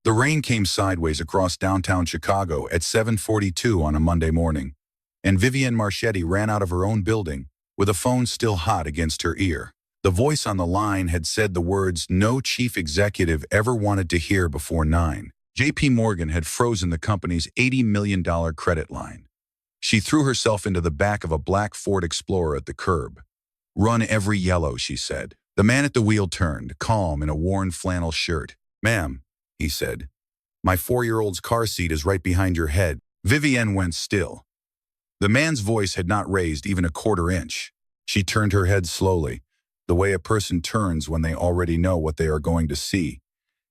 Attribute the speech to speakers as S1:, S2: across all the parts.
S1: The rain came sideways across downtown Chicago at 7:42 on a Monday morning, and Vivienne Marchetti ran out of her own building with a phone still hot against her ear. The voice on the line had said the words no chief executive ever wanted to hear before 9. J.P. Morgan had frozen the company's $80 million credit line. She threw herself into the back of a black Ford Explorer at the curb. "Run every yellow," she said. The man at the wheel turned, calm in a worn flannel shirt. "Ma'am," he said, "my 4-year-old's car seat is right behind your head." Vivienne went still. The man's voice had not raised even a quarter inch. She turned her head slowly, the way a person turns when they already know what they are going to see,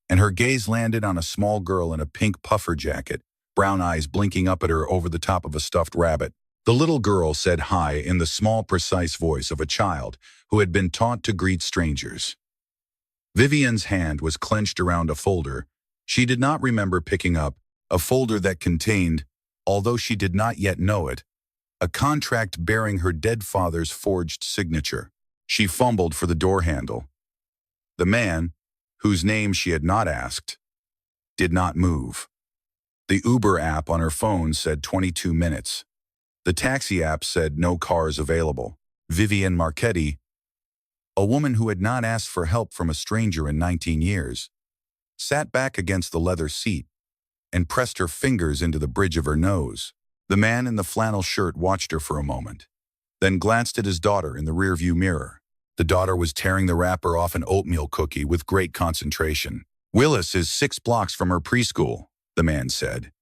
S1: and her gaze landed on a small girl in a pink puffer jacket, brown eyes blinking up at her over the top of a stuffed rabbit. The little girl said hi in the small, precise voice of a child who had been taught to greet strangers. Vivienne's hand was clenched around a folder she did not remember picking up, a folder that contained, although she did not yet know it, a contract bearing her dead father's forged signature. She fumbled for the door handle. The man, whose name she had not asked, did not move. The Uber app on her phone said 22 minutes. The taxi app said no cars available. Vivienne Marchetti, a woman who had not asked for help from a stranger in 19 years, sat back against the leather seat and pressed her fingers into the bridge of her nose. The man in the flannel shirt watched her for a moment, then glanced at his daughter in the rearview mirror. The daughter was tearing the wrapper off an oatmeal cookie with great concentration. "Willis is 6 blocks from her preschool," the man said.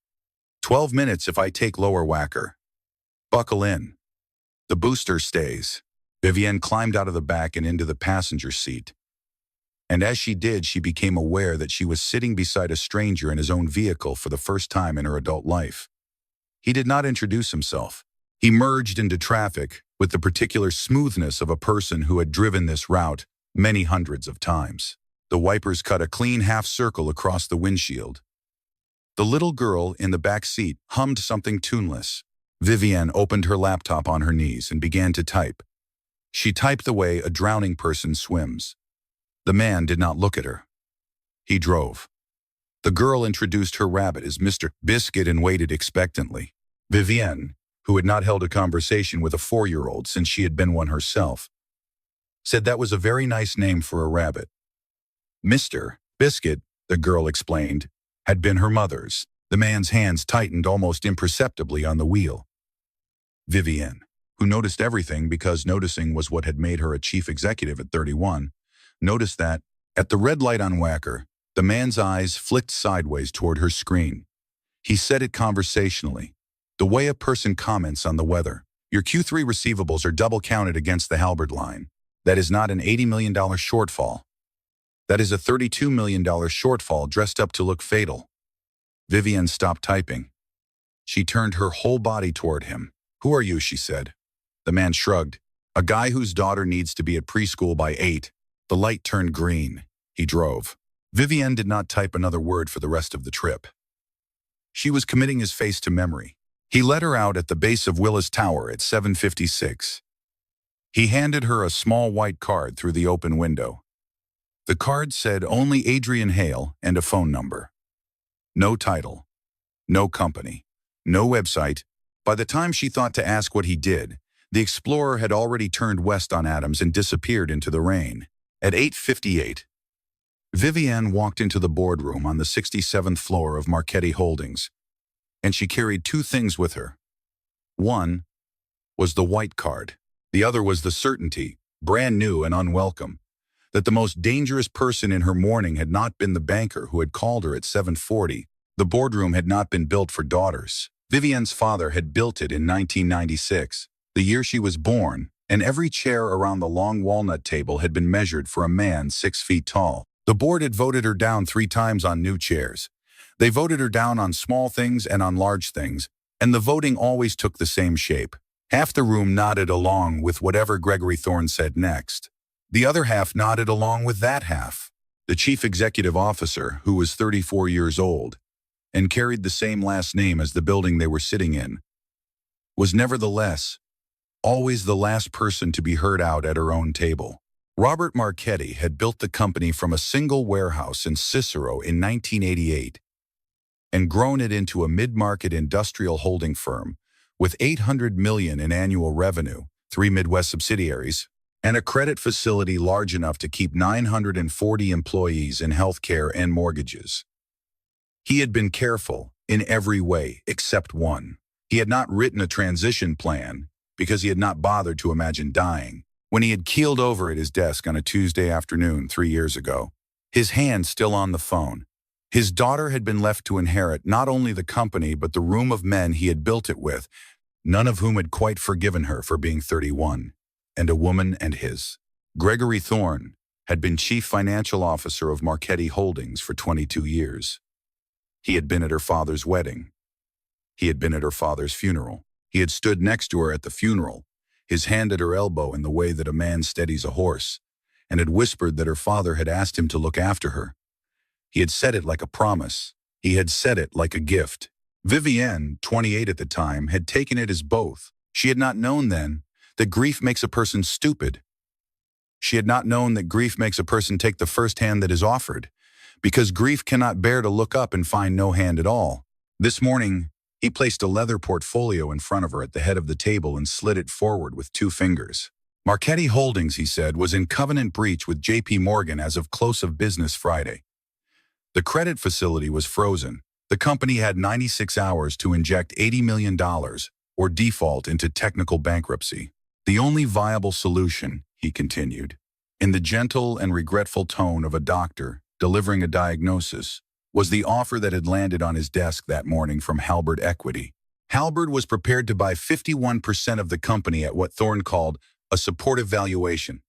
S1: 12 minutes if I take lower whacker. Buckle in. The booster stays." Vivienne climbed out of the back and into the passenger seat. And as she did, she became aware that she was sitting beside a stranger in his own vehicle for the first time in her adult life. He did not introduce himself. He merged into traffic with the particular smoothness of a person who had driven this route many hundreds of times. The wipers cut a clean half-circle across the windshield. The little girl in the back seat hummed something tuneless. Vivienne opened her laptop on her knees and began to type. She typed the way a drowning person swims. The man did not look at her. He drove. The girl introduced her rabbit as Mr. Biscuit and waited expectantly. Vivienne, who had not held a conversation with a 4-year-old since she had been one herself, said that was a very nice name for a rabbit. Mr. Biscuit, the girl explained, had been her mother's. The man's hands tightened almost imperceptibly on the wheel. Vivienne, who noticed everything because noticing was what had made her a chief executive at 31, noticed that, at the red light on Whacker, the man's eyes flicked sideways toward her screen. He said it conversationally, the way a person comments on the weather. "Your Q3 receivables are double counted against the Halberd line. That is not an $80 million shortfall. That is a $32 million shortfall dressed up to look fatal." Vivienne stopped typing. She turned her whole body toward him. "Who are you?" she said. The man shrugged. "A guy whose daughter needs to be at preschool by 8. The light turned green. He drove." Vivienne did not type another word for the rest of the trip. She was committing his face to memory. He let her out at the base of Willis Tower at 7:56. He handed her a small white card through the open window. The card said only Adrian Hale and a phone number. No title, no company, no website. By the time she thought to ask what he did, the Explorer had already turned west on Adams and disappeared into the rain. At 8:58, Vivienne walked into the boardroom on the 67th floor of Marchetti Holdings, and she carried 2 things with her. One was the white card. The other was the certainty, brand new and unwelcome, that the most dangerous person in her morning had not been the banker who had called her at 7:40. The boardroom had not been built for daughters. Vivienne's father had built it in 1996, the year she was born, and every chair around the long walnut table had been measured for a man 6 feet tall. The board had voted her down 3 times on new chairs. They voted her down on small things and on large things, and the voting always took the same shape. Half the room nodded along with whatever Gregory Thorne said next. The other half nodded along with that half. The chief executive officer, who was 34 years old and carried the same last name as the building they were sitting in, was nevertheless always the last person to be heard out at her own table. Robert Marchetti had built the company from a single warehouse in Cicero in 1988 and grown it into a mid-market industrial holding firm with $800 million in annual revenue, 3 Midwest subsidiaries, and a credit facility large enough to keep 940 employees in healthcare and mortgages. He had been careful in every way except one. He had not written a transition plan because he had not bothered to imagine dying. When he had keeled over at his desk on a Tuesday afternoon 3 years ago, his hand still on the phone, his daughter had been left to inherit not only the company but the room of men he had built it with, none of whom had quite forgiven her for being 31, and a woman and his. Gregory Thorne had been chief financial officer of Marchetti Holdings for 22 years. He had been at her father's wedding. He had been at her father's funeral. He had stood next to her at the funeral, his hand at her elbow in the way that a man steadies a horse, and had whispered that her father had asked him to look after her. He had said it like a promise. He had said it like a gift. Vivienne, 28 at the time, had taken it as both. She had not known then that grief makes a person stupid. She had not known that grief makes a person take the first hand that is offered, because grief cannot bear to look up and find no hand at all. This morning, he placed a leather portfolio in front of her at the head of the table and slid it forward with 2 fingers. Marchetti Holdings, he said, was in covenant breach with J.P. Morgan as of close of business Friday. The credit facility was frozen. The company had 96 hours to inject $80 million or default into technical bankruptcy. The only viable solution, he continued, in the gentle and regretful tone of a doctor delivering a diagnosis, was the offer that had landed on his desk that morning from Halberd Equity. Halberd was prepared to buy 51% of the company at what Thorne called a supportive valuation.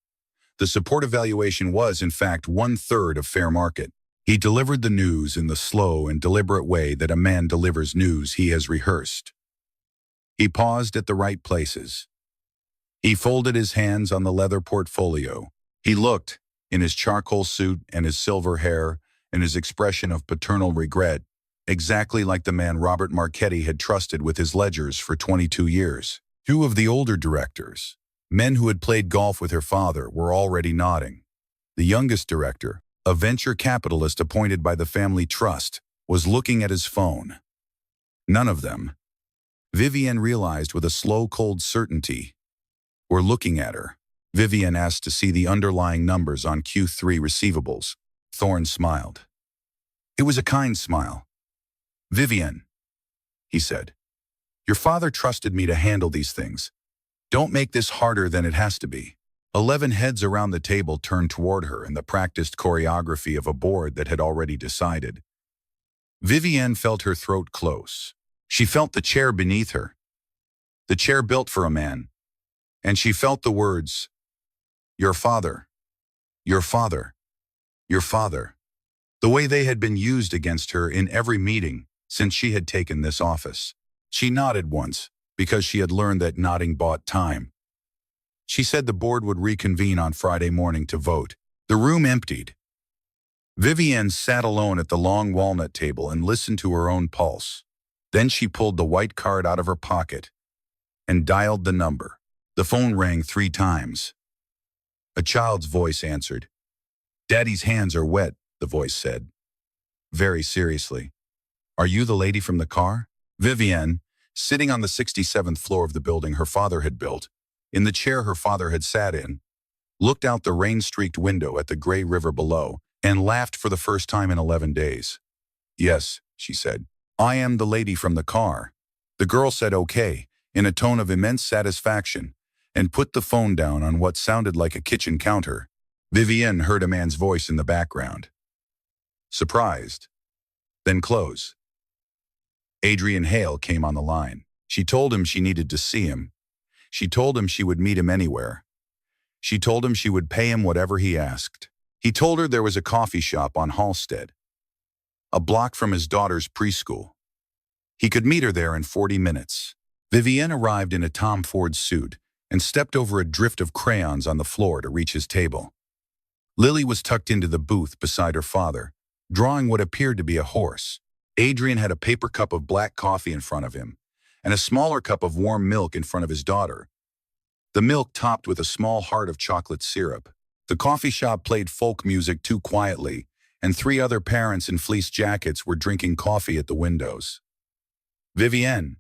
S1: The supportive valuation was, in fact, 1/3 of fair market. He delivered the news in the slow and deliberate way that a man delivers news he has rehearsed. He paused at the right places. He folded his hands on the leather portfolio. He looked, in his charcoal suit and his silver hair and his expression of paternal regret, exactly like the man Robert Marchetti had trusted with his ledgers for 22 years. 2 of the older directors, men who had played golf with her father, were already nodding. The youngest director, a venture capitalist appointed by the family trust, was looking at his phone. None of them, Vivienne realized with a slow, cold certainty, were looking at her. Vivienne asked to see the underlying numbers on Q3 receivables. Thorne smiled. It was a kind smile. "Vivienne," he said, "your father trusted me to handle these things. Don't make this harder than it has to be." 11 heads around the table turned toward her in the practiced choreography of a board that had already decided. Vivienne felt her throat close. She felt the chair beneath her, the chair built for a man, and she felt the words, "Your father, your father, your father," the way they had been used against her in every meeting since she had taken this office. She nodded once, because she had learned that nodding bought time. She said the board would reconvene on Friday morning to vote. The room emptied. Vivienne sat alone at the long walnut table and listened to her own pulse. Then she pulled the white card out of her pocket and dialed the number. The phone rang 3 times. A child's voice answered. "Daddy's hands are wet," the voice said, very seriously. "Are you the lady from the car?" Vivienne, sitting on the 67th floor of the building her father had built, in the chair her father had sat in, looked out the rain-streaked window at the gray river below and laughed for the first time in 11 days. "Yes," she said, "I am the lady from the car." The girl said okay, in a tone of immense satisfaction, and put the phone down on what sounded like a kitchen counter. Vivienne heard a man's voice in the background. Surprised. Then close. Adrian Hale came on the line. She told him she needed to see him. She told him she would meet him anywhere. She told him she would pay him whatever he asked. He told her there was a coffee shop on Halstead, a block from his daughter's preschool. He could meet her there in 40 minutes. Vivienne arrived in a Tom Ford suit and stepped over a drift of crayons on the floor to reach his table. Lily was tucked into the booth beside her father, drawing what appeared to be a horse. Adrian had a paper cup of black coffee in front of him, and a smaller cup of warm milk in front of his daughter, the milk topped with a small heart of chocolate syrup. The coffee shop played folk music too quietly, and 3 other parents in fleece jackets were drinking coffee at the windows. Vivienne,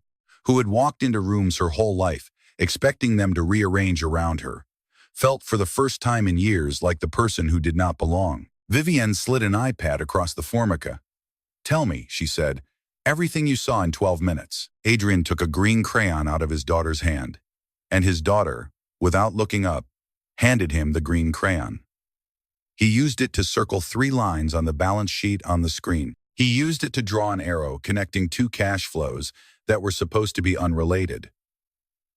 S1: who had walked into rooms her whole life, expecting them to rearrange around her, felt for the first time in years like the person who did not belong. Vivienne slid an iPad across the formica. "Tell me," she said, "everything you saw in 12 minutes." Adrian took a green crayon out of his daughter's hand, and his daughter, without looking up, handed him the green crayon. He used it to circle 3 lines on the balance sheet on the screen. He used it to draw an arrow connecting 2 cash flows that were supposed to be unrelated.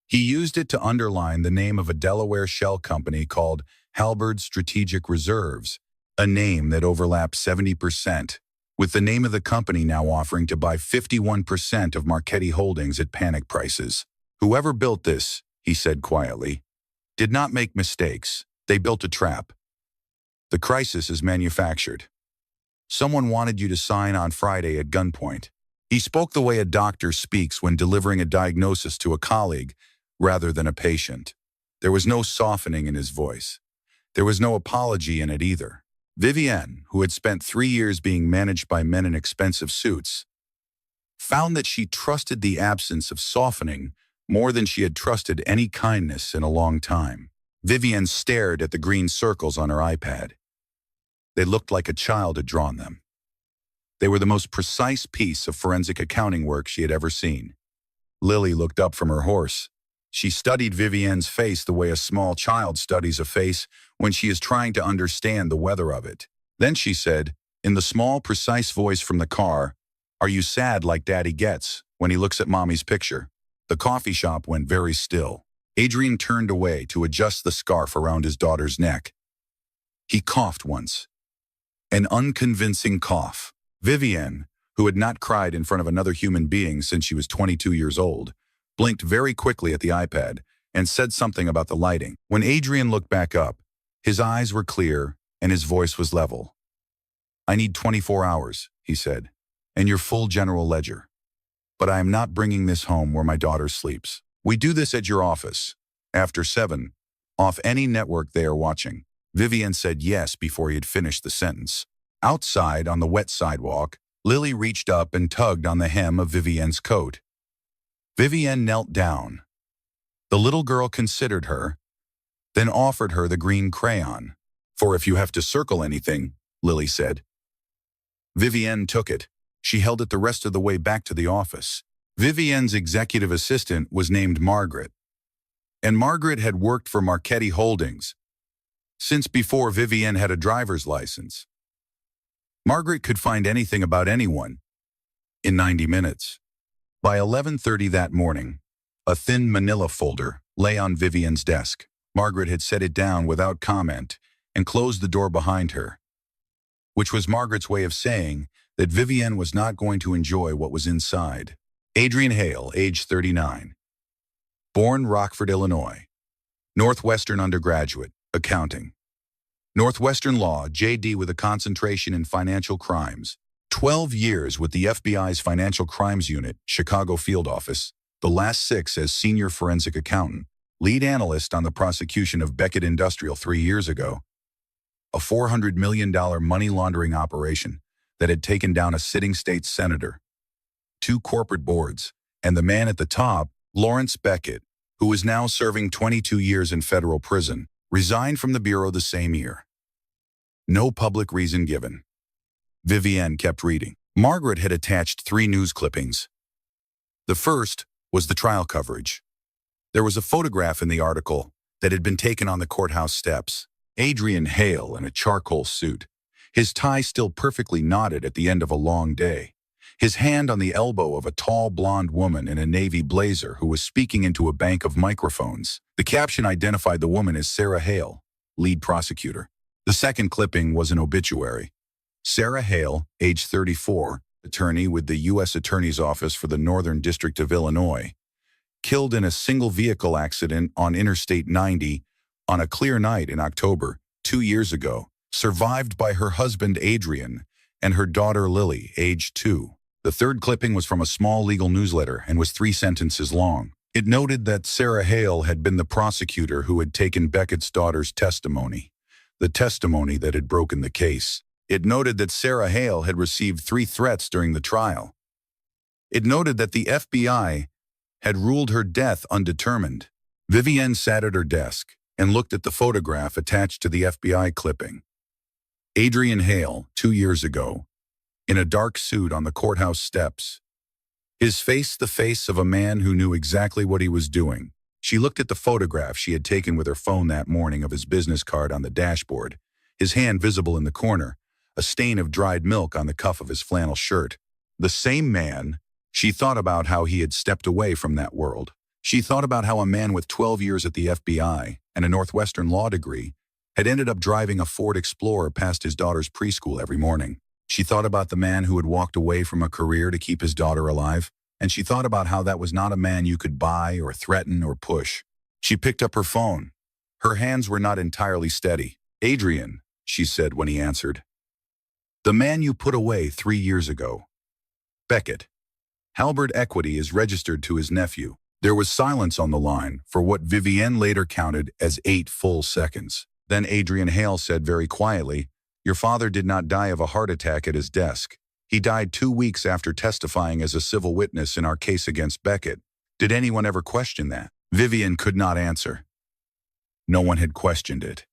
S1: He used it to underline the name of a Delaware shell company called Halberd Strategic Reserves, a name that overlapped 70%, with the name of the company now offering to buy 51% of Marchetti Holdings at panic prices. "Whoever built this," he said quietly, "did not make mistakes. They built a trap. The crisis is manufactured. Someone wanted you to sign on Friday at gunpoint." He spoke the way a doctor speaks when delivering a diagnosis to a colleague rather than a patient. There was no softening in his voice. There was no apology in it either. Vivienne, who had spent 3 years being managed by men in expensive suits, found that she trusted the absence of softening more than she had trusted any kindness in a long time. Vivienne stared at the green circles on her iPad. They looked like a child had drawn them. They were the most precise piece of forensic accounting work she had ever seen. Lily looked up from her horse. She studied Vivienne's face the way a small child studies a face when she is trying to understand the weather of it. Then she said, in the small, precise voice from the car, "Are you sad like Daddy gets when he looks at Mommy's picture?" The coffee shop went very still. Adrian turned away to adjust the scarf around his daughter's neck. He coughed once. An unconvincing cough. Vivienne, who had not cried in front of another human being since she was 22 years old, blinked very quickly at the iPad and said something about the lighting. When Adrian looked back up, his eyes were clear and his voice was level. "I need 24 hours, he said, "and your full general ledger. But I am not bringing this home where my daughter sleeps. We do this at your office, after 7, off any network they are watching." Vivienne said yes before he had finished the sentence. Outside on the wet sidewalk, Lily reached up and tugged on the hem of Vivienne's coat. Vivienne knelt down. The little girl considered her, then offered her the green crayon. "For if you have to circle anything," Lily said. Vivienne took it. She held it the rest of the way back to the office. Vivienne's executive assistant was named Margaret, and Margaret had worked for Marchetti Holdings since before Vivienne had a driver's license. Margaret could find anything about anyone in 90 minutes. By 11:30 that morning, a thin manila folder lay on Vivienne's desk. Margaret had set it down without comment and closed the door behind her, which was Margaret's way of saying that Vivienne was not going to enjoy what was inside. Adrian Hale, age 39. Born Rockford, Illinois. Northwestern undergraduate, accounting. Northwestern Law, JD with a concentration in financial crimes. 12 years with the FBI's Financial Crimes Unit, Chicago Field Office. The last 6 as senior forensic accountant, lead analyst on the prosecution of Beckett Industrial 3 years ago. A $400 million money laundering operation that had taken down a sitting state senator, 2 corporate boards, and the man at the top, Lawrence Beckett, who was now serving 22 years in federal prison, resigned from the bureau the same year. No public reason given. Vivienne kept reading. Margaret had attached 3 news clippings. The first was the trial coverage. There was a photograph in the article that had been taken on the courthouse steps. Adrian Hale in a charcoal suit, his tie still perfectly knotted at the end of a long day, his hand on the elbow of a tall blonde woman in a navy blazer who was speaking into a bank of microphones. The caption identified the woman as Sarah Hale, lead prosecutor. The second clipping was an obituary. Sarah Hale, age 34, attorney with the U.S. Attorney's Office for the Northern District of Illinois, killed in a single vehicle accident on Interstate 90 on a clear night in October 2 years ago, survived by her husband Adrian and her daughter Lily, age 2. The third clipping was from a small legal newsletter and was 3 sentences long. It noted that Sarah Hale had been the prosecutor who had taken Beckett's daughter's testimony, the testimony that had broken the case. It noted that Sarah Hale had received 3 threats during the trial. It noted that the FBI had ruled her death undetermined. Vivienne sat at her desk and looked at the photograph attached to the FBI clipping. Adrian Hale, 2 years ago, in a dark suit on the courthouse steps. His face the face of a man who knew exactly what he was doing. She looked at the photograph she had taken with her phone that morning of his business card on the dashboard, his hand visible in the corner, a stain of dried milk on the cuff of his flannel shirt. The same man. She thought about how he had stepped away from that world. She thought about how a man with 12 years at the FBI and a Northwestern law degree had ended up driving a Ford Explorer past his daughter's preschool every morning. She thought about the man who had walked away from a career to keep his daughter alive, and she thought about how that was not a man you could buy or threaten or push. She picked up her phone. Her hands were not entirely steady. "Adrian," she said when he answered. "The man you put away 3 years ago. Beckett. Halbert Equity is registered to his nephew." There was silence on the line for what Vivienne later counted as 8 full seconds. Then Adrian Hale said very quietly, "Your father did not die of a heart attack at his desk. He died 2 weeks after testifying as a civil witness in our case against Beckett. Did anyone ever question that?" Vivienne could not answer. No one had questioned it.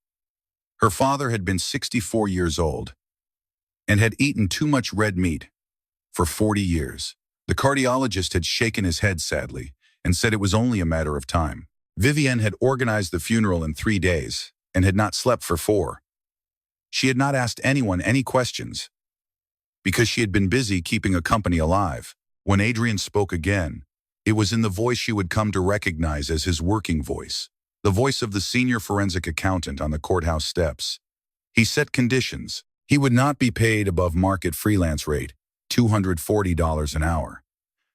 S1: Her father had been 64 years old and had eaten too much red meat for 40 years. The cardiologist had shaken his head sadly and said it was only a matter of time. Vivienne had organized the funeral in 3 days and had not slept for 4. She had not asked anyone any questions because she had been busy keeping a company alive. When Adrian spoke again, it was in the voice she would come to recognize as his working voice, the voice of the senior forensic accountant on the courthouse steps. He set conditions. He would not be paid above market freelance rate, $240 an hour,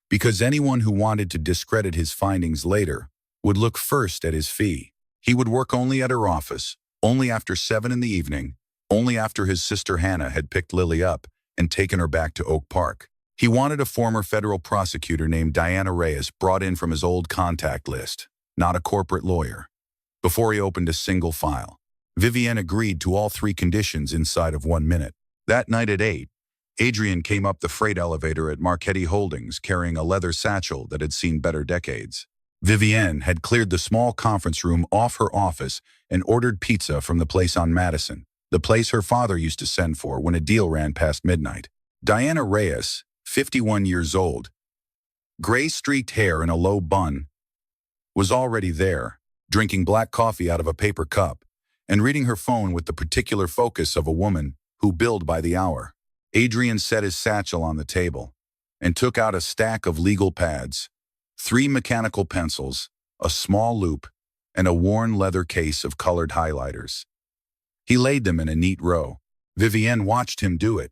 S1: because anyone who wanted to discredit his findings later would look first at his fee. He would work only at her office, only after 7 in the evening, only after his sister Hannah had picked Lily up and taken her back to Oak Park. He wanted a former federal prosecutor named Diana Reyes brought in from his old contact list, not a corporate lawyer. Before he opened a single file, Vivienne agreed to all 3 conditions inside of 1 minute. That night at 8, Adrian came up the freight elevator at Marchetti Holdings carrying a leather satchel that had seen better decades. Vivienne had cleared the small conference room off her office and ordered pizza from the place on Madison, the place her father used to send for when a deal ran past midnight. Diana Reyes, 51 years old, gray-streaked hair in a low bun, was already there, drinking black coffee out of a paper cup and reading her phone with the particular focus of a woman who billed by the hour. Adrian set his satchel on the table and took out a stack of legal pads, 3 mechanical pencils, a small loop, and a worn leather case of colored highlighters. He laid them in a neat row. Vivienne watched him do it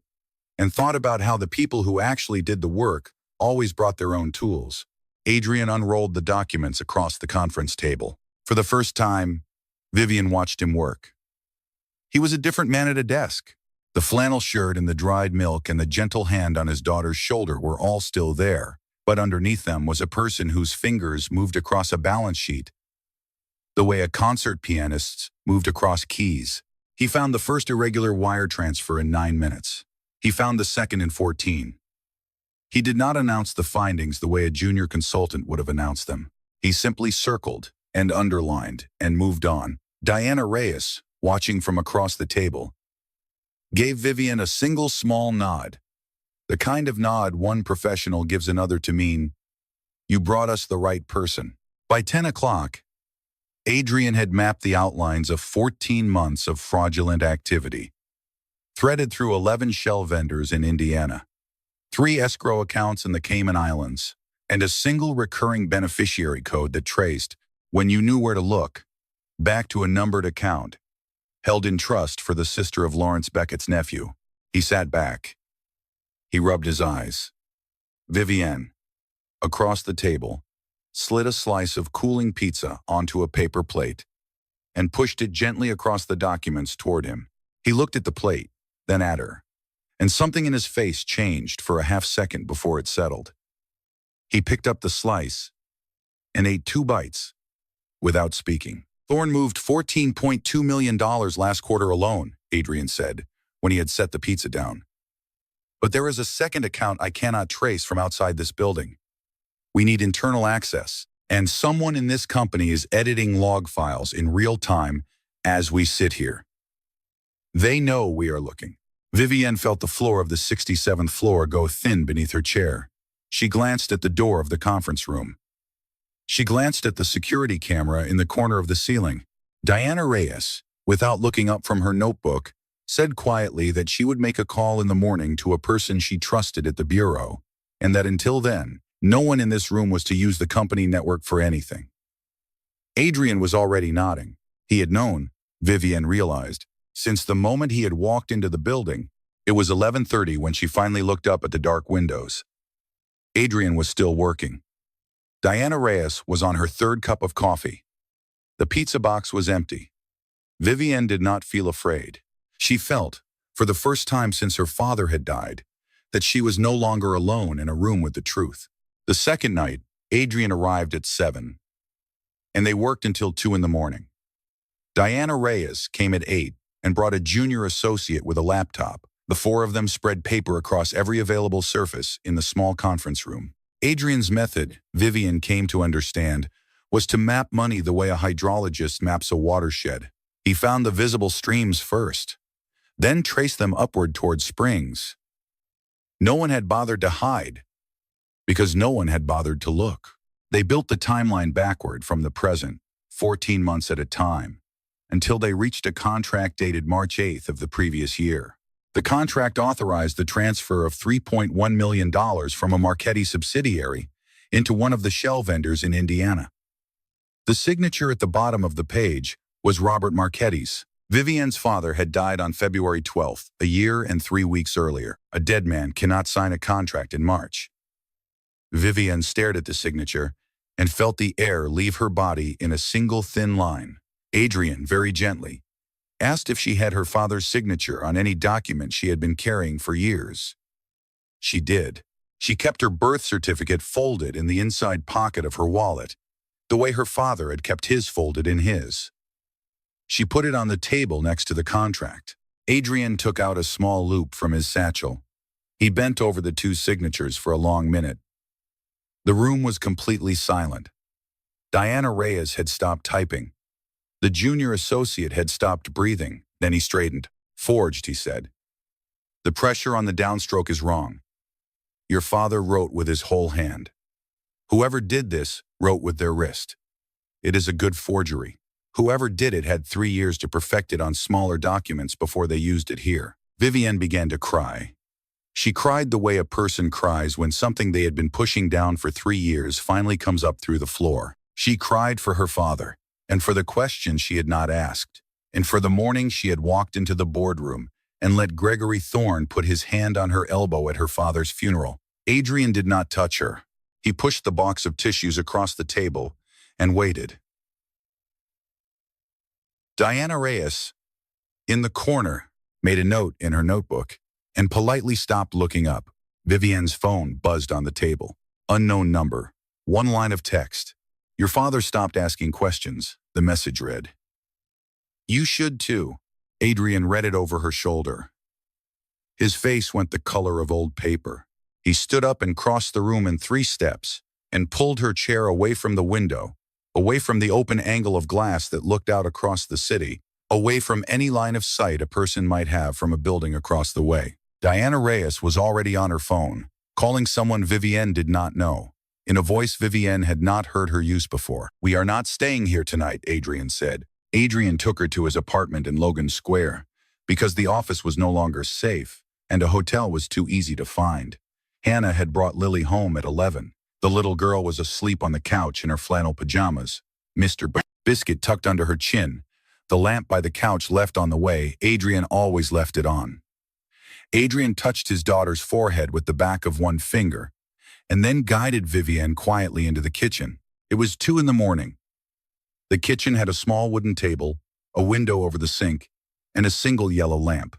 S1: and thought about how the people who actually did the work always brought their own tools. Adrian unrolled the documents across the conference table. For the first time, Vivienne watched him work. He was a different man at a desk. The flannel shirt and the dried milk and the gentle hand on his daughter's shoulder were all still there, but underneath them was a person whose fingers moved across a balance sheet, the way a concert pianist moved across keys. He found the first irregular wire transfer in 9 minutes. He found the second in 14. He did not announce the findings the way a junior consultant would have announced them. He simply circled and underlined and moved on. Diana Reyes, watching from across the table, gave Vivienne a single small nod, the kind of nod one professional gives another to mean, "You brought us the right person." By 10 o'clock, Adrian had mapped the outlines of 14 months of fraudulent activity, threaded through 11 shell vendors in Indiana, 3 escrow accounts in the Cayman Islands, and a single recurring beneficiary code that traced, when you knew where to look, back to a numbered account held in trust for the sister of Lawrence Beckett's nephew. He sat back. He rubbed his eyes. Vivienne, across the table, slid a slice of cooling pizza onto a paper plate and pushed it gently across the documents toward him. He looked at the plate, then at her, and something in his face changed for a half-second before it settled. He picked up the slice and ate 2 bites without speaking. "Thorne moved $14.2 million last quarter alone," Adrian said, when he had set the pizza down. But there is a second account I cannot trace from outside this building. We need internal access, and someone in this company is editing log files in real time as we sit here. They know we are looking. Vivienne felt the floor of the 67th floor go thin beneath her chair. She glanced at the door of the conference room. She glanced at the security camera in the corner of the ceiling. Diana Reyes, without looking up from her notebook, said quietly that she would make a call in the morning to a person she trusted at the bureau, and that until then, no one in this room was to use the company network for anything. Adrian was already nodding. He had known, Vivienne realized, since the moment he had walked into the building. It was 11:30 when she finally looked up at the dark windows. Adrian was still working. Diana Reyes was on her third cup of coffee. The pizza box was empty. Vivienne did not feel afraid. She felt, for the first time since her father had died, that she was no longer alone in a room with the truth. The second night, Adrian arrived at 7, and they worked until 2 in the morning. Diana Reyes came at 8 and brought a junior associate with a laptop. The four of them spread paper across every available surface in the small conference room. Adrian's method, Vivienne came to understand, was to map money the way a hydrologist maps a watershed. He found the visible streams first, then traced them upward toward springs. No one had bothered to hide, because no one had bothered to look. They built the timeline backward from the present, 14 months at a time, until they reached a contract dated March 8th of the previous year. The contract authorized the transfer of $3.1 million from a Marchetti subsidiary into one of the shell vendors in Indiana. The signature at the bottom of the page was Robert Marchetti's. Vivienne's father had died on February 12th, a year and 3 weeks earlier. A dead man cannot sign a contract in March. Vivienne stared at the signature and felt the air leave her body in a single thin line. Adrian, very gently, asked if she had her father's signature on any document she had been carrying for years. She did. She kept her birth certificate folded in the inside pocket of her wallet, the way her father had kept his folded in his. She put it on the table next to the contract. Adrian took out a small loop from his satchel. He bent over the two signatures for a long minute. The room was completely silent. Diana Reyes had stopped typing. The junior associate had stopped breathing. Then he straightened. "Forged," he said. "The pressure on the downstroke is wrong. Your father wrote with his whole hand. Whoever did this wrote with their wrist. It is a good forgery. Whoever did it had 3 years to perfect it on smaller documents before they used it here." Vivienne began to cry. She cried the way a person cries when something they had been pushing down for 3 years finally comes up through the floor. She cried for her father, and for the questions she had not asked, and for the morning she had walked into the boardroom and let Gregory Thorne put his hand on her elbow at her father's funeral. Adrian did not touch her. He pushed the box of tissues across the table and waited. Diana Reyes, in the corner, made a note in her notebook and politely stopped looking up. Vivienne's phone buzzed on the table. Unknown number. 1 line of text. "Your father stopped asking questions," the message read. "You should too." Adrian read it over her shoulder. His face went the color of old paper. He stood up and crossed the room in 3 steps and pulled her chair away from the window, away from the open angle of glass that looked out across the city, away from any line of sight a person might have from a building across the way. Diana Reyes was already on her phone, calling someone Vivienne did not know, in a voice Vivienne had not heard her use before. "We are not staying here tonight," Adrian said. Adrian took her to his apartment in Logan Square, because the office was no longer safe, and a hotel was too easy to find. Hannah had brought Lily home at 11. The little girl was asleep on the couch in her flannel pajamas, Mr. Biscuit tucked under her chin. The lamp by the couch left on the way. Adrian always left it on. Adrian touched his daughter's forehead with the back of one finger, and then guided Vivienne quietly into the kitchen. It was 2 in the morning. The kitchen had a small wooden table, a window over the sink, and a single yellow lamp.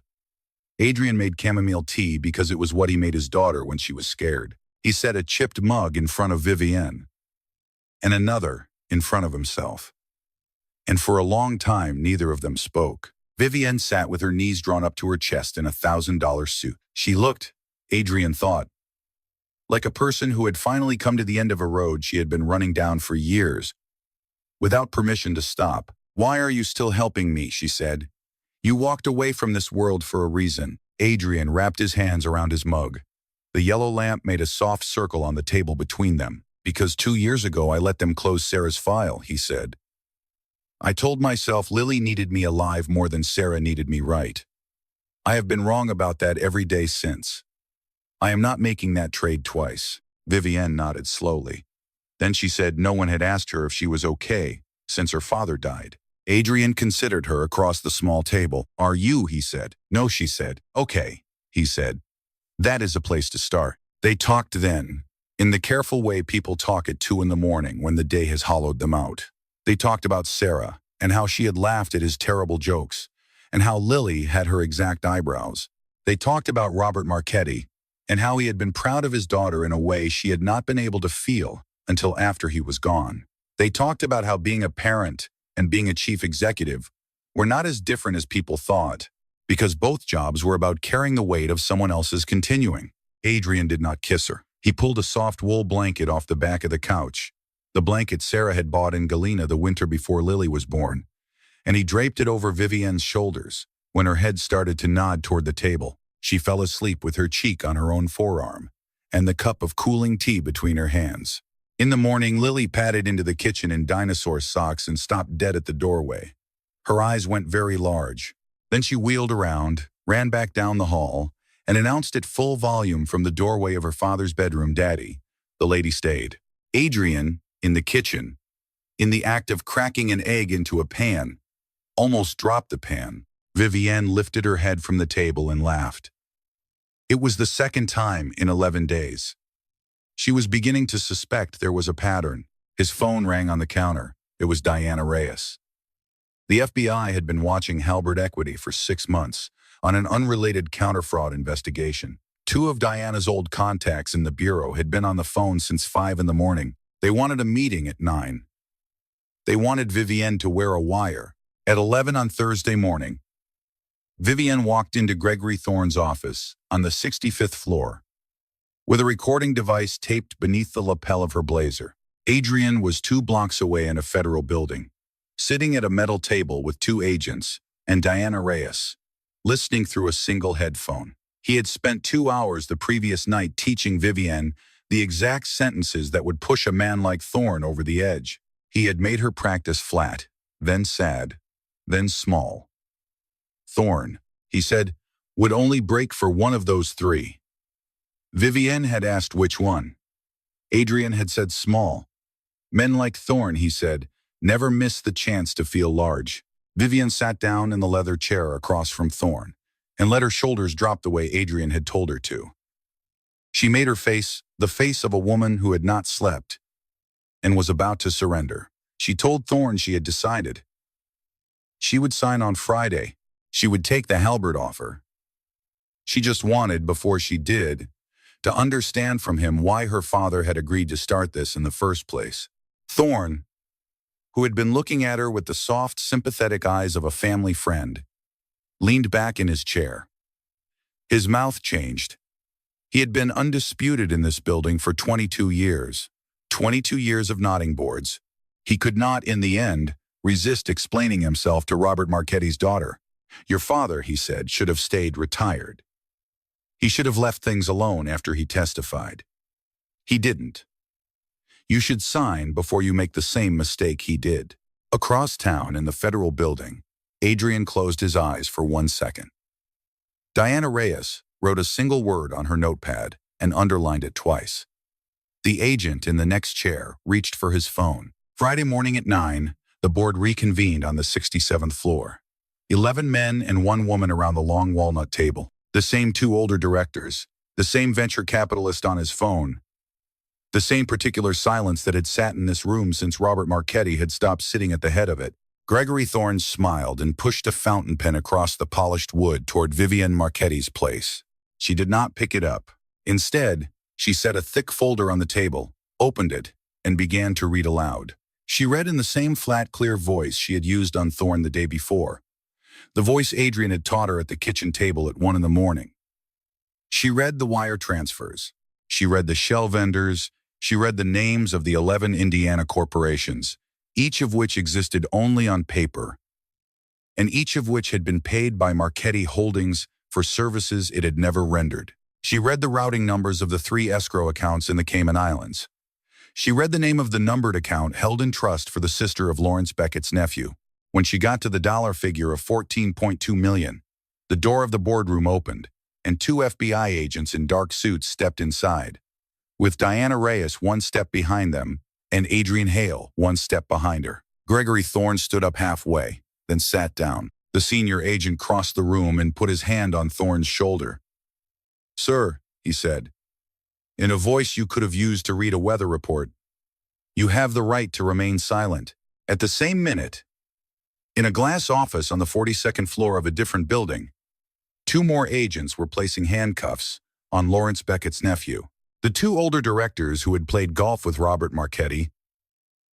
S1: Adrian made chamomile tea because it was what he made his daughter when she was scared. He set a chipped mug in front of Vivienne, and another in front of himself. And for a long time, neither of them spoke. Vivienne sat with her knees drawn up to her chest in a $1,000 suit. She looked, Adrian thought, like a person who had finally come to the end of a road she had been running down for years, without permission to stop. "Why are you still helping me?" she said. "You walked away from this world for a reason." Adrian wrapped his hands around his mug. The yellow lamp made a soft circle on the table between them. "Because 2 years ago I let them close Sarah's file," he said. "I told myself Lily needed me alive more than Sarah needed me right. I have been wrong about that every day since. I am not making that trade twice." Vivienne nodded slowly. Then she said no one had asked her if she was okay since her father died. Adrian considered her across the small table. "Are you?" he said. "No," she said. "Okay," he said. "That is a place to start." They talked then, in the careful way people talk at 2 in the morning when the day has hollowed them out. They talked about Sarah, and how she had laughed at his terrible jokes, and how Lily had her exact eyebrows. They talked about Robert Marchetti, and how he had been proud of his daughter in a way she had not been able to feel until after he was gone. They talked about how being a parent and being a chief executive were not as different as people thought, because both jobs were about carrying the weight of someone else's continuing. Adrian did not kiss her. He pulled a soft wool blanket off the back of the couch, the blanket Sarah had bought in Galena the winter before Lily was born, and he draped it over Vivienne's shoulders. When her head started to nod toward the table, she fell asleep with her cheek on her own forearm and the cup of cooling tea between her hands. In the morning, Lily padded into the kitchen in dinosaur socks and stopped dead at the doorway. Her eyes went very large. Then she wheeled around, ran back down the hall, and announced at full volume from the doorway of her father's bedroom, "Daddy." The lady stayed. Adrian, in the kitchen, in the act of cracking an egg into a pan, almost dropped the pan. Vivienne lifted her head from the table and laughed. It was the second time in 11 days. She was beginning to suspect there was a pattern. His phone rang on the counter. It was Diana Reyes. The FBI had been watching Halbert Equity for 6 months on an unrelated counter-fraud investigation. 2 of Diana's old contacts in the bureau had been on the phone since 5 in the morning. They wanted a meeting at 9. They wanted Vivienne to wear a wire. At 11 on Thursday morning, Vivienne walked into Gregory Thorne's office on the 65th floor, with a recording device taped beneath the lapel of her blazer. Adrian was 2 blocks away in a federal building, sitting at a metal table with 2 agents and Diana Reyes, listening through a single headphone. He had spent 2 hours the previous night teaching Vivienne the exact sentences that would push a man like Thorne over the edge. He had made her practice flat, then sad, then small. Thorne, he said, would only break for one of those 3. Vivienne had asked which one. Adrian had said small. Men like Thorne, he said, never miss the chance to feel large. Vivienne sat down in the leather chair across from Thorne and let her shoulders drop the way Adrian had told her to. She made her face the face of a woman who had not slept and was about to surrender. She told Thorne she had decided. She would sign on Friday. She would take the Halbert offer. She just wanted, before she did, to understand from him why her father had agreed to start this in the first place. Thorne, who had been looking at her with the soft, sympathetic eyes of a family friend, leaned back in his chair. His mouth changed. He had been undisputed in this building for 22 years. 22 years of nodding boards. He could not, in the end, resist explaining himself to Robert Marchetti's daughter. "Your father," he said, "should have stayed retired. He should have left things alone after he testified. He didn't. You should sign before you make the same mistake he did." Across town in the federal building, Adrian closed his eyes for 1 second. Diana Reyes wrote a single word on her notepad and underlined it twice. The agent in the next chair reached for his phone. Friday morning at 9, the board reconvened on the 67th floor. 11 men and 1 woman around the long walnut table. The same 2 older directors, the same venture capitalist on his phone, the same particular silence that had sat in this room since Robert Marchetti had stopped sitting at the head of it. Gregory Thorne smiled and pushed a fountain pen across the polished wood toward Vivienne Marchetti's place. She did not pick it up. Instead, she set a thick folder on the table, opened it, and began to read aloud. She read in the same flat, clear voice she had used on Thorne the day before. The voice Adrian had taught her at the kitchen table at 1 in the morning. She read the wire transfers. She read the shell vendors. She read the names of the 11 Indiana corporations, each of which existed only on paper, and each of which had been paid by Marchetti Holdings for services it had never rendered. She read the routing numbers of the 3 escrow accounts in the Cayman Islands. She read the name of the numbered account held in trust for the sister of Lawrence Beckett's nephew. When she got to the dollar figure of $14.2 million, the door of the boardroom opened, and 2 FBI agents in dark suits stepped inside, with Diana Reyes 1 step behind them and Adrian Hale 1 step behind her. Gregory Thorne stood up halfway, then sat down. The senior agent crossed the room and put his hand on Thorne's shoulder. "Sir," he said, in a voice you could have used to read a weather report, "you have the right to remain silent." At the same minute, in a glass office on the 42nd floor of a different building, 2 more agents were placing handcuffs on Lawrence Beckett's nephew. The 2 older directors who had played golf with Robert Marchetti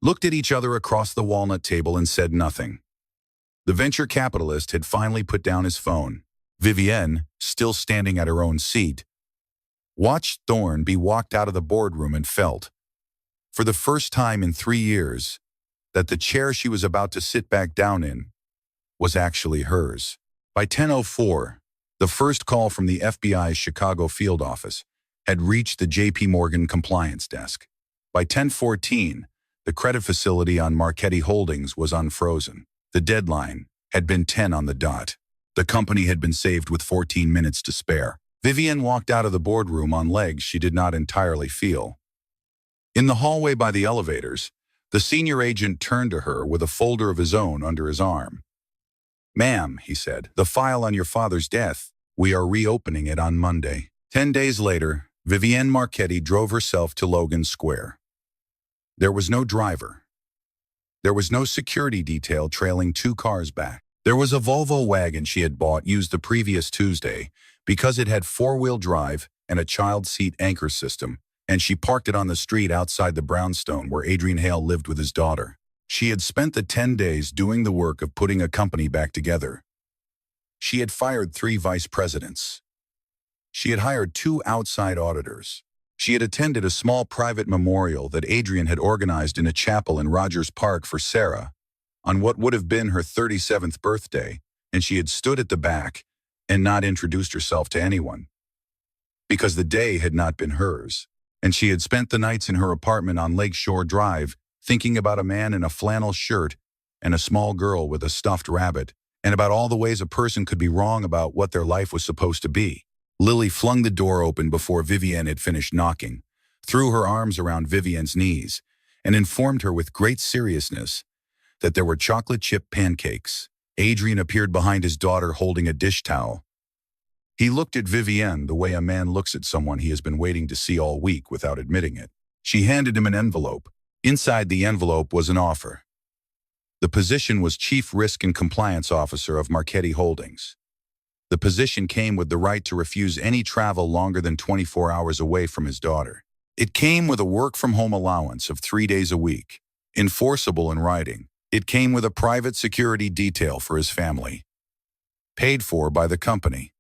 S1: looked at each other across the walnut table and said nothing. The venture capitalist had finally put down his phone. Vivienne, still standing at her own seat, watched Thorne be walked out of the boardroom and felt, for the first time in 3 years, that the chair she was about to sit back down in was actually hers. By 10:04, the first call from the FBI's Chicago field office had reached the J.P. Morgan compliance desk. By 10:14, the credit facility on Marchetti Holdings was unfrozen. The deadline had been 10 on the dot. The company had been saved with 14 minutes to spare. Vivienne walked out of the boardroom on legs she did not entirely feel. In the hallway by the elevators, the senior agent turned to her with a folder of his own under his arm. "Ma'am," he said, "the file on your father's death, we are reopening it on Monday." 10 days later, Vivienne Marchetti drove herself to Logan Square. There was no driver. There was no security detail trailing 2 cars back. There was a Volvo wagon she had bought used the previous Tuesday because it had 4-wheel drive and a child seat anchor system, and she parked it on the street outside the brownstone where Adrian Hale lived with his daughter. She had spent the 10 days doing the work of putting a company back together. She had fired 3 vice presidents. She had hired 2 outside auditors. She had attended a small private memorial that Adrian had organized in a chapel in Rogers Park for Sarah on what would have been her 37th birthday, and she had stood at the back and not introduced herself to anyone, because the day had not been hers, and she had spent the nights in her apartment on Lakeshore Drive thinking about a man in a flannel shirt and a small girl with a stuffed rabbit, and about all the ways a person could be wrong about what their life was supposed to be. Lily flung the door open before Vivienne had finished knocking, threw her arms around Vivienne's knees, and informed her with great seriousness that there were chocolate chip pancakes. Adrian appeared behind his daughter holding a dish towel. He looked at Vivienne the way a man looks at someone he has been waiting to see all week without admitting it. She handed him an envelope. Inside the envelope was an offer. The position was Chief Risk and Compliance Officer of Marchetti Holdings. The position came with the right to refuse any travel longer than 24 hours away from his daughter. It came with a work-from-home allowance of 3 days a week, enforceable in writing. It came with a private security detail for his family, paid for by the company,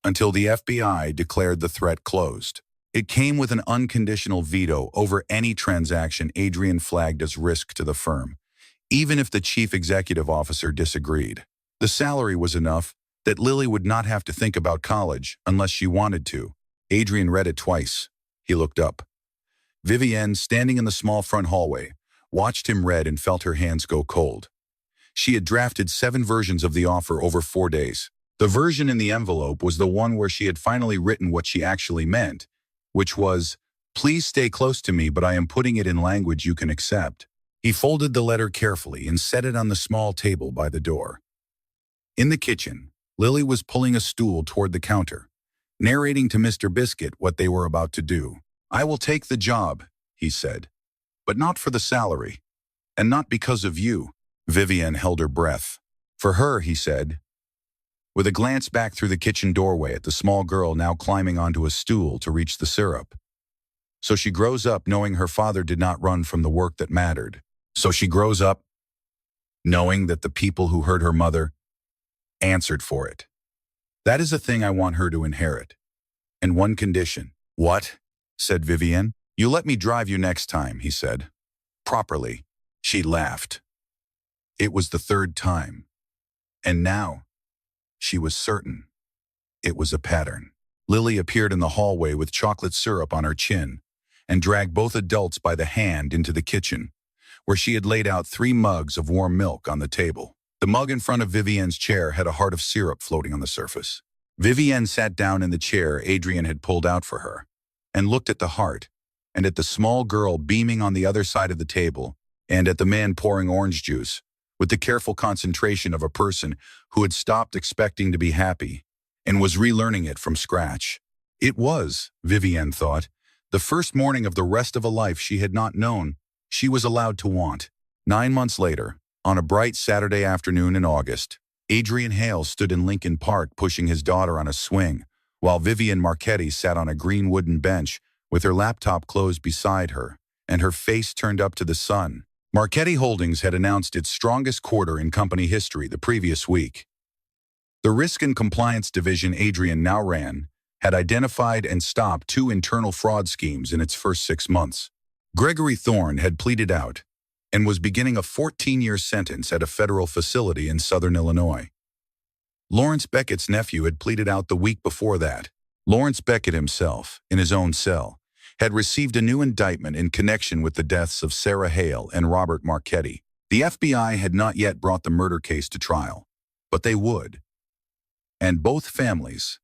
S1: until the FBI declared the threat closed. It came with an unconditional veto over any transaction Adrian flagged as risk to the firm, even if the chief executive officer disagreed. The salary was enough that Lily would not have to think about college unless she wanted to. Adrian read it twice. He looked up. Vivienne, standing in the small front hallway, watched him read and felt her hands go cold. She had drafted 7 versions of the offer over 4 days. The version in the envelope was the one where she had finally written what she actually meant, which was, "Please stay close to me, but I am putting it in language you can accept." He folded the letter carefully and set it on the small table by the door. In the kitchen, Lily was pulling a stool toward the counter, narrating to Mr. Biscuit what they were about to do. "I will take the job," he said, "but not for the salary, and not because of you." Vivienne held her breath. "For her," he said, with a glance back through the kitchen doorway at the small girl now climbing onto a stool to reach the syrup. "So she grows up knowing her father did not run from the work that mattered. So she grows up knowing that the people who hurt her mother answered for it. That is a thing I want her to inherit. And one condition. What? Said Vivienne. You let me drive you next time, he said. Properly. She laughed. It was the third time. And now, she was certain. It was a pattern. Lily appeared in the hallway with chocolate syrup on her chin and dragged both adults by the hand into the kitchen, where she had laid out 3 mugs of warm milk on the table. The mug in front of Vivienne's chair had a heart of syrup floating on the surface. Vivienne sat down in the chair Adrian had pulled out for her and looked at the heart and at the small girl beaming on the other side of the table and at the man pouring orange juice with the careful concentration of a person who had stopped expecting to be happy and was relearning it from scratch. It was, Vivienne thought, the first morning of the rest of a life she had not known she was allowed to want. 9 months later, on a bright Saturday afternoon in August, Adrian Hale stood in Lincoln Park pushing his daughter on a swing, while Vivienne Marchetti sat on a green wooden bench with her laptop closed beside her and her face turned up to the sun. Marchetti Holdings had announced its strongest quarter in company history the previous week. The Risk and Compliance division Adrian now ran had identified and stopped 2 internal fraud schemes in its first 6 months. Gregory Thorne had pleaded out and was beginning a 14-year sentence at a federal facility in southern Illinois. Lawrence Beckett's nephew had pleaded out the week before that. Lawrence Beckett himself, in his own cell, had received a new indictment in connection with the deaths of Sarah Hale and Robert Marchetti. The FBI had not yet brought the murder case to trial, but they would. And both families,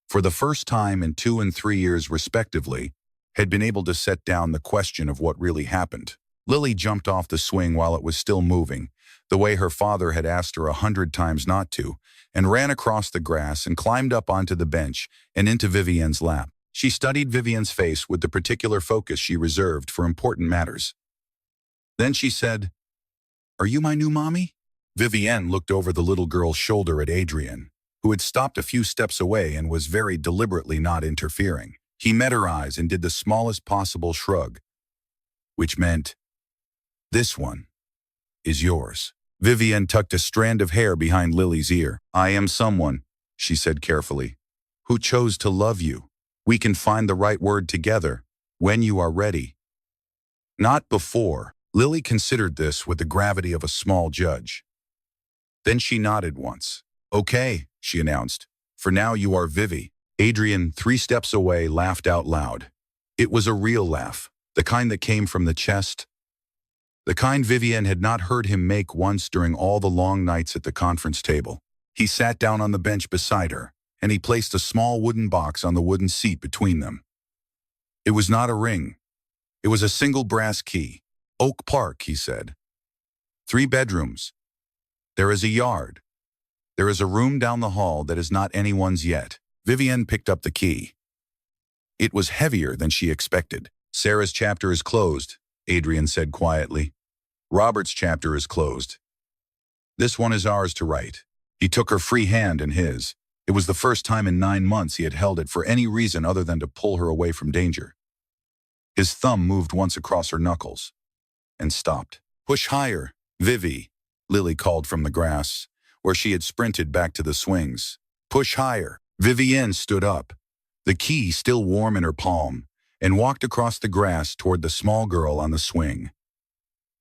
S1: for the first time in 2 and 3 years respectively, had been able to set down the question of what really happened. Lily jumped off the swing while it was still moving, the way her father had asked her 100 times not to, and ran across the grass and climbed up onto the bench and into Vivienne's lap. She studied Vivienne's face with the particular focus she reserved for important matters. Then she said, "Are you my new mommy?" Vivienne looked over the little girl's shoulder at Adrian, who had stopped a few steps away and was very deliberately not interfering. He met her eyes and did the smallest possible shrug, which meant, "This one is yours." Vivienne tucked a strand of hair behind Lily's ear. "I am someone," she said carefully, "who chose to love you. We can find the right word together when you are ready. Not before." Lily considered this with the gravity of a small judge. Then she nodded once. "Okay," she announced. "For now you are Vivi." Adrian, 3 steps away, laughed out loud. It was a real laugh, the kind that came from the chest, the kind Vivienne had not heard him make once during all the long nights at the conference table. He sat down on the bench beside her, and he placed a small wooden box on the wooden seat between them. It was not a ring. It was a single brass key. "Oak Park," he said. 3 bedrooms. There is a yard. There is a room down the hall that is not anyone's yet. Vivienne picked up the key. It was heavier than she expected. "Sarah's chapter is closed," Adrian said quietly. "Robert's chapter is closed. This one is ours to write." He took her free hand in his. It was the first time in 9 months he had held it for any reason other than to pull her away from danger. His thumb moved once across her knuckles and stopped. "Push higher, Vivi," Lily called from the grass, where she had sprinted back to the swings. "Push higher." Vivienne stood up, the key still warm in her palm, and walked across the grass toward the small girl on the swing.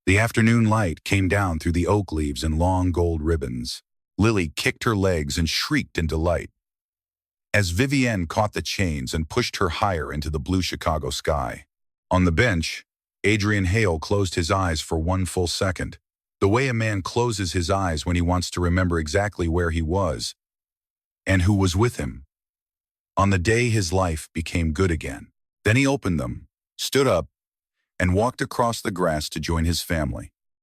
S1: The afternoon light came down through the oak leaves in long gold ribbons. Lily kicked her legs and shrieked in delight as Vivienne caught the chains and pushed her higher into the blue Chicago sky. On the bench, Adrian Hale closed his eyes for 1 full second, the way a man closes his eyes when he wants to remember exactly where he was and who was with him on the day his life became good again. Then he opened them, stood up, and walked across the grass to join his family.